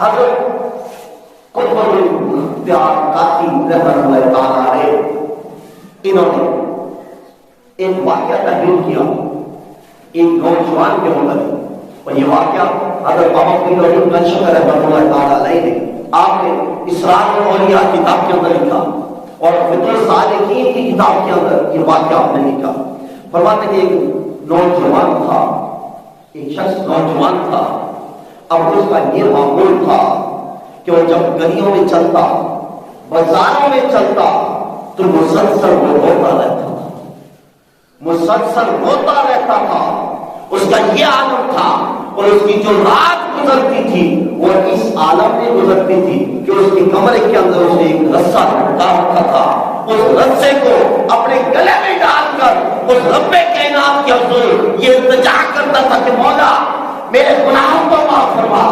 حضرت قطب الاختیار قاسم رحمۃ اللہ تعالیٰ علیہ انہوں نے ایک واقعہ تحریر کیا ایک نوجوان کے متعلق، اور یہ واقعہ حضرت محمد بن رحیم شکر رحمۃ اللہ تعالیٰ علیہ نے آپ نے اسرار الاولیاء کتاب کے اندر لکھا اور فقہ الصالحین کی کتاب کے اندر یہ واقعہ آپ نے لکھا۔ فرماتے کہ ایک نوجوان تھا، ایک شخص نوجوان تھا، اب اس کا یہ معمول تھا کہ وہ جب گلیوں میں چلتا، بازاروں میں چلتا تو مسلسل وہ روتا رہتا تھا، مسلسل روتا رہتا تھا۔ اس کا یہ عالم تھا، اور اس کی جو رات گزرتی تھی وہ اس عالم میں گزرتی تھی کہ اس کے کمرے کے اندر اس نے ایک رسہ لٹکا رکھا تھا، اس رسے کو اپنے گلے میں ڈال کر اس رب کائنات کے حضور یہ التجا کرتا تھا کہ مولا میرے گناہوں کو معاف فرما،